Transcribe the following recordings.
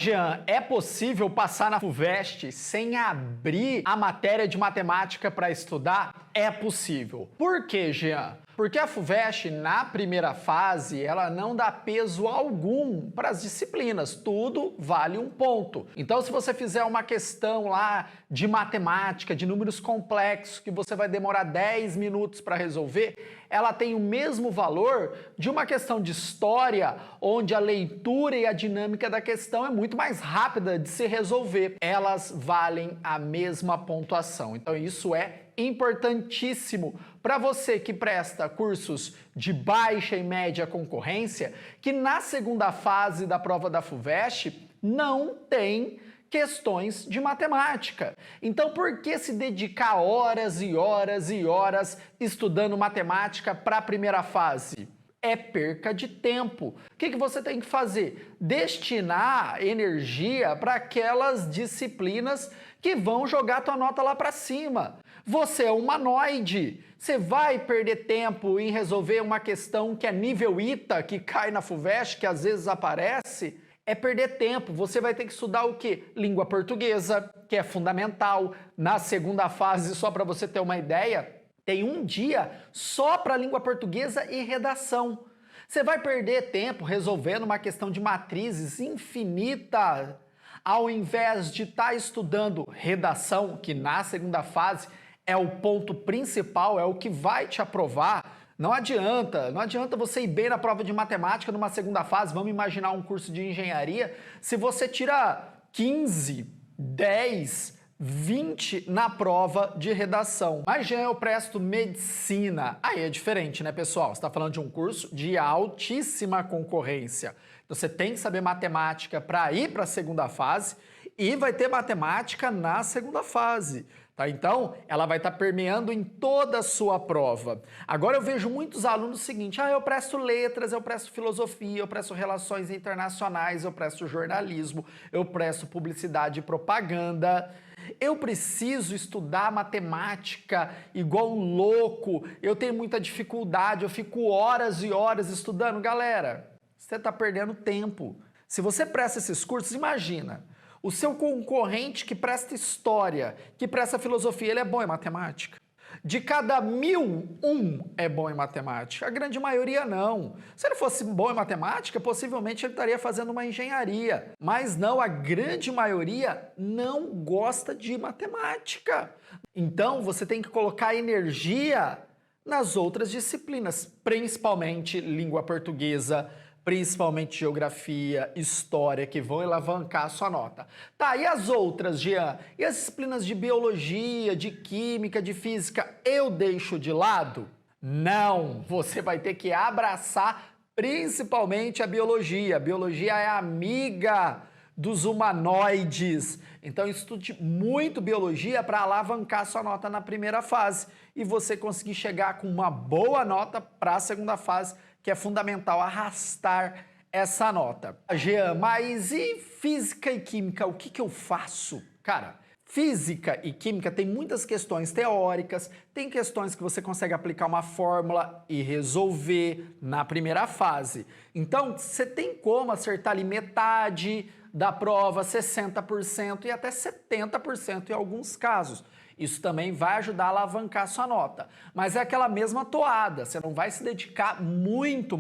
Jean, é possível passar na FUVEST sem abrir a matéria de matemática para estudar? É possível. Por quê, Jean? Porque a FUVEST, na primeira fase, ela não dá peso algum para as disciplinas, tudo vale um ponto. Então, se você fizer uma questão lá de matemática, de números complexos, que você vai demorar 10 minutos para resolver, ela tem o mesmo valor de uma questão de história, onde a leitura e a dinâmica da questão é muito mais rápida de se resolver. Elas valem a mesma pontuação. Então, isso é importantíssimo para você que presta cursos de baixa e média concorrência, que na segunda fase da prova da FUVEST não tem questões de matemática. Então, por que se dedicar horas e horas e horas estudando matemática para a primeira fase? É perca de tempo. O que você tem que fazer? Destinar energia para aquelas disciplinas que vão jogar tua nota lá para cima. Você é humanoide. Você vai perder tempo em resolver uma questão que é nível ITA, que cai na FUVEST, que às vezes aparece? É perder tempo. Você vai ter que estudar o quê? Língua portuguesa, que é fundamental. Na segunda fase, só para você ter uma ideia, tem um dia só para língua portuguesa e redação. Você vai perder tempo resolvendo uma questão de matrizes infinita, ao invés de estar estudando redação, que na segunda fase é o ponto principal, é o que vai te aprovar. Não adianta você ir bem na prova de matemática numa segunda fase, vamos imaginar um curso de engenharia, se você tira 15, 10, 20 na prova de redação. Mas já eu presto medicina. Aí é diferente, né, pessoal? Você está falando de um curso de altíssima concorrência. Então você tem que saber matemática para ir para a segunda fase e vai ter matemática na segunda fase. Tá? Então, ela vai estar permeando em toda a sua prova. Agora eu vejo muitos alunos o seguinte, eu presto letras, eu presto filosofia, eu presto relações internacionais, eu presto jornalismo, eu presto publicidade e propaganda. Eu preciso estudar matemática igual um louco, eu tenho muita dificuldade, eu fico horas e horas estudando. Galera, você está perdendo tempo. Se você presta esses cursos, imagina, o seu concorrente que presta história, que presta filosofia, ele é bom em matemática? De cada 1000, um é bom em matemática. A grande maioria não. Se ele fosse bom em matemática, possivelmente ele estaria fazendo uma engenharia. Mas não, a grande maioria não gosta de matemática. Então, você tem que colocar energia nas outras disciplinas, principalmente língua portuguesa, principalmente geografia, história, que vão alavancar a sua nota. Tá, e as outras, Jean? E as disciplinas de biologia, de química, de física, eu deixo de lado? Não, você vai ter que abraçar principalmente a biologia. A biologia é amiga dos humanoides. Então estude muito biologia para alavancar sua nota na primeira fase e você conseguir chegar com uma boa nota para a segunda fase, que é fundamental arrastar essa nota. Jean, mas e física e química, o que eu faço? Cara, física e química tem muitas questões teóricas, tem questões que você consegue aplicar uma fórmula e resolver na primeira fase. Então, você tem como acertar ali metade da prova, 60% e até 70% em alguns casos. Isso também vai ajudar a alavancar a sua nota. Mas é aquela mesma toada, você não vai se dedicar muito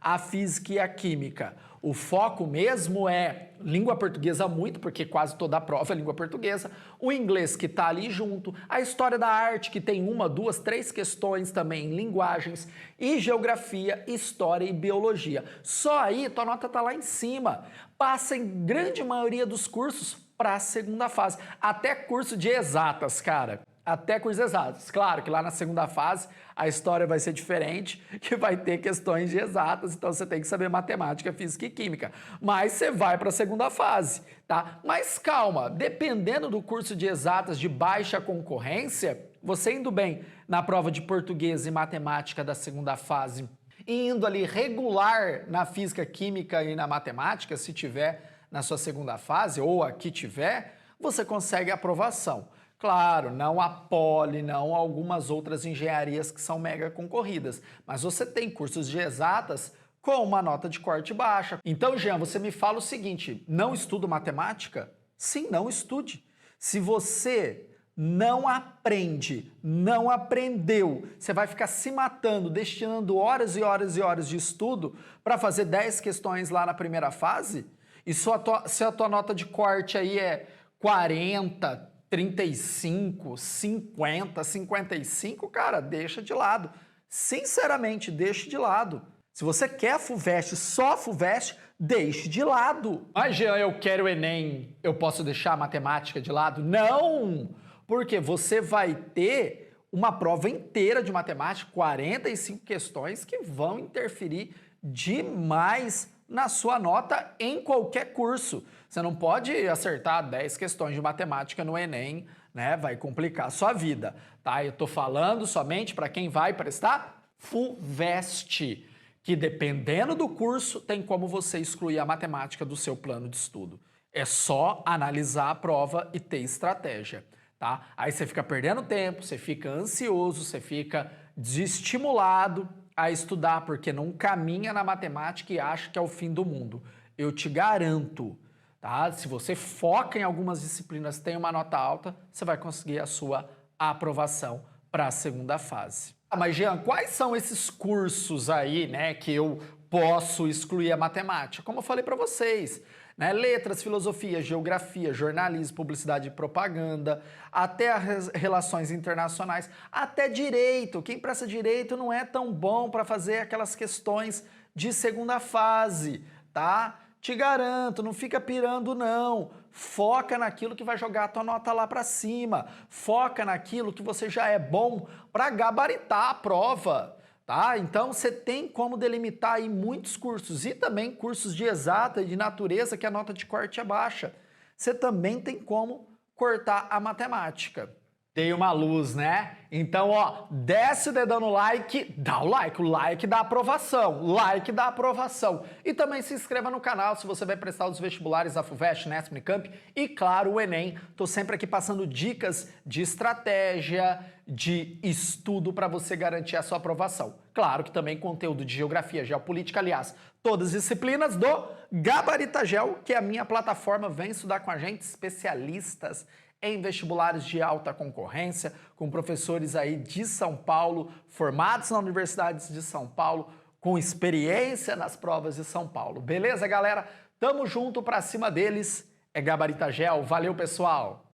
à física e à química. O foco mesmo é língua portuguesa muito, porque quase toda a prova é língua portuguesa, o inglês que está ali junto, a história da arte, que tem 1, 2, 3 questões também em linguagens, e geografia, história e biologia. Só aí tua nota está lá em cima. Passa em grande maioria dos cursos para a segunda fase. Até curso de exatas, cara. Até cursos exatos. Claro que lá na segunda fase a história vai ser diferente, que vai ter questões de exatas, então você tem que saber matemática, física e química. Mas você vai para a segunda fase, tá? Mas calma, dependendo do curso de exatas de baixa concorrência, você indo bem na prova de português e matemática da segunda fase, e indo ali regular na física, química e na matemática, se tiver na sua segunda fase, ou aqui tiver, você consegue aprovação. Claro, não a Poli, não algumas outras engenharias que são mega concorridas, mas você tem cursos de exatas com uma nota de corte baixa. Então, Jean, você me fala o seguinte, não estudo matemática? Sim, não estude. Se você não aprende, não aprendeu, você vai ficar se matando, destinando horas e horas e horas de estudo para fazer 10 questões lá na primeira fase? E se a tua nota de corte aí é 40, 35, 50, 55, cara, deixa de lado. Sinceramente, deixe de lado. Se você quer a FUVEST, só a FUVEST, deixe de lado. Mas, Jean, eu quero o Enem, eu posso deixar a matemática de lado? Não! Porque você vai ter uma prova inteira de matemática, 45 questões, que vão interferir demais na sua nota em qualquer curso. Você não pode acertar 10 questões de matemática no Enem, né? Vai complicar a sua vida, tá? Eu tô falando somente para quem vai prestar FUVEST, que dependendo do curso tem como você excluir a matemática do seu plano de estudo. É só analisar a prova e ter estratégia, tá? Aí você fica perdendo tempo, você fica ansioso, você fica desestimulado a estudar porque não caminha na matemática e acha que é o fim do mundo. Eu te garanto, tá? Se você foca em algumas disciplinas, tem uma nota alta, você vai conseguir a sua aprovação para a segunda fase. Mas, Jean, quais são esses cursos aí, né, que eu posso excluir a matemática? Como eu falei para vocês, né, letras, filosofia, geografia, jornalismo, publicidade e propaganda, até as relações internacionais, até direito. Quem presta direito não é tão bom para fazer aquelas questões de segunda fase, tá? Te garanto, não fica pirando não. Foca naquilo que vai jogar a tua nota lá para cima. Foca naquilo que você já é bom para gabaritar a prova, tá? Então você tem como delimitar aí muitos cursos e também cursos de exata e de natureza que a nota de corte é baixa. Você também tem como cortar a matemática. Dei uma luz, né? Então, ó, desce o dedão no like, dá o like da aprovação, like da aprovação. E também se inscreva no canal se você vai prestar os vestibulares da FUVEST, Unesp, Unicamp e, claro, o Enem. Tô sempre aqui passando dicas de estratégia, de estudo para você garantir a sua aprovação. Claro que também conteúdo de geografia, geopolítica, aliás, todas as disciplinas do Gabarita Gel, que é a minha plataforma, vem estudar com a gente, especialistas em vestibulares de alta concorrência, com professores aí de São Paulo, formados na Universidade de São Paulo, com experiência nas provas de São Paulo. Beleza, galera? Tamo junto pra cima deles. É Gabarita Gel. Valeu, pessoal!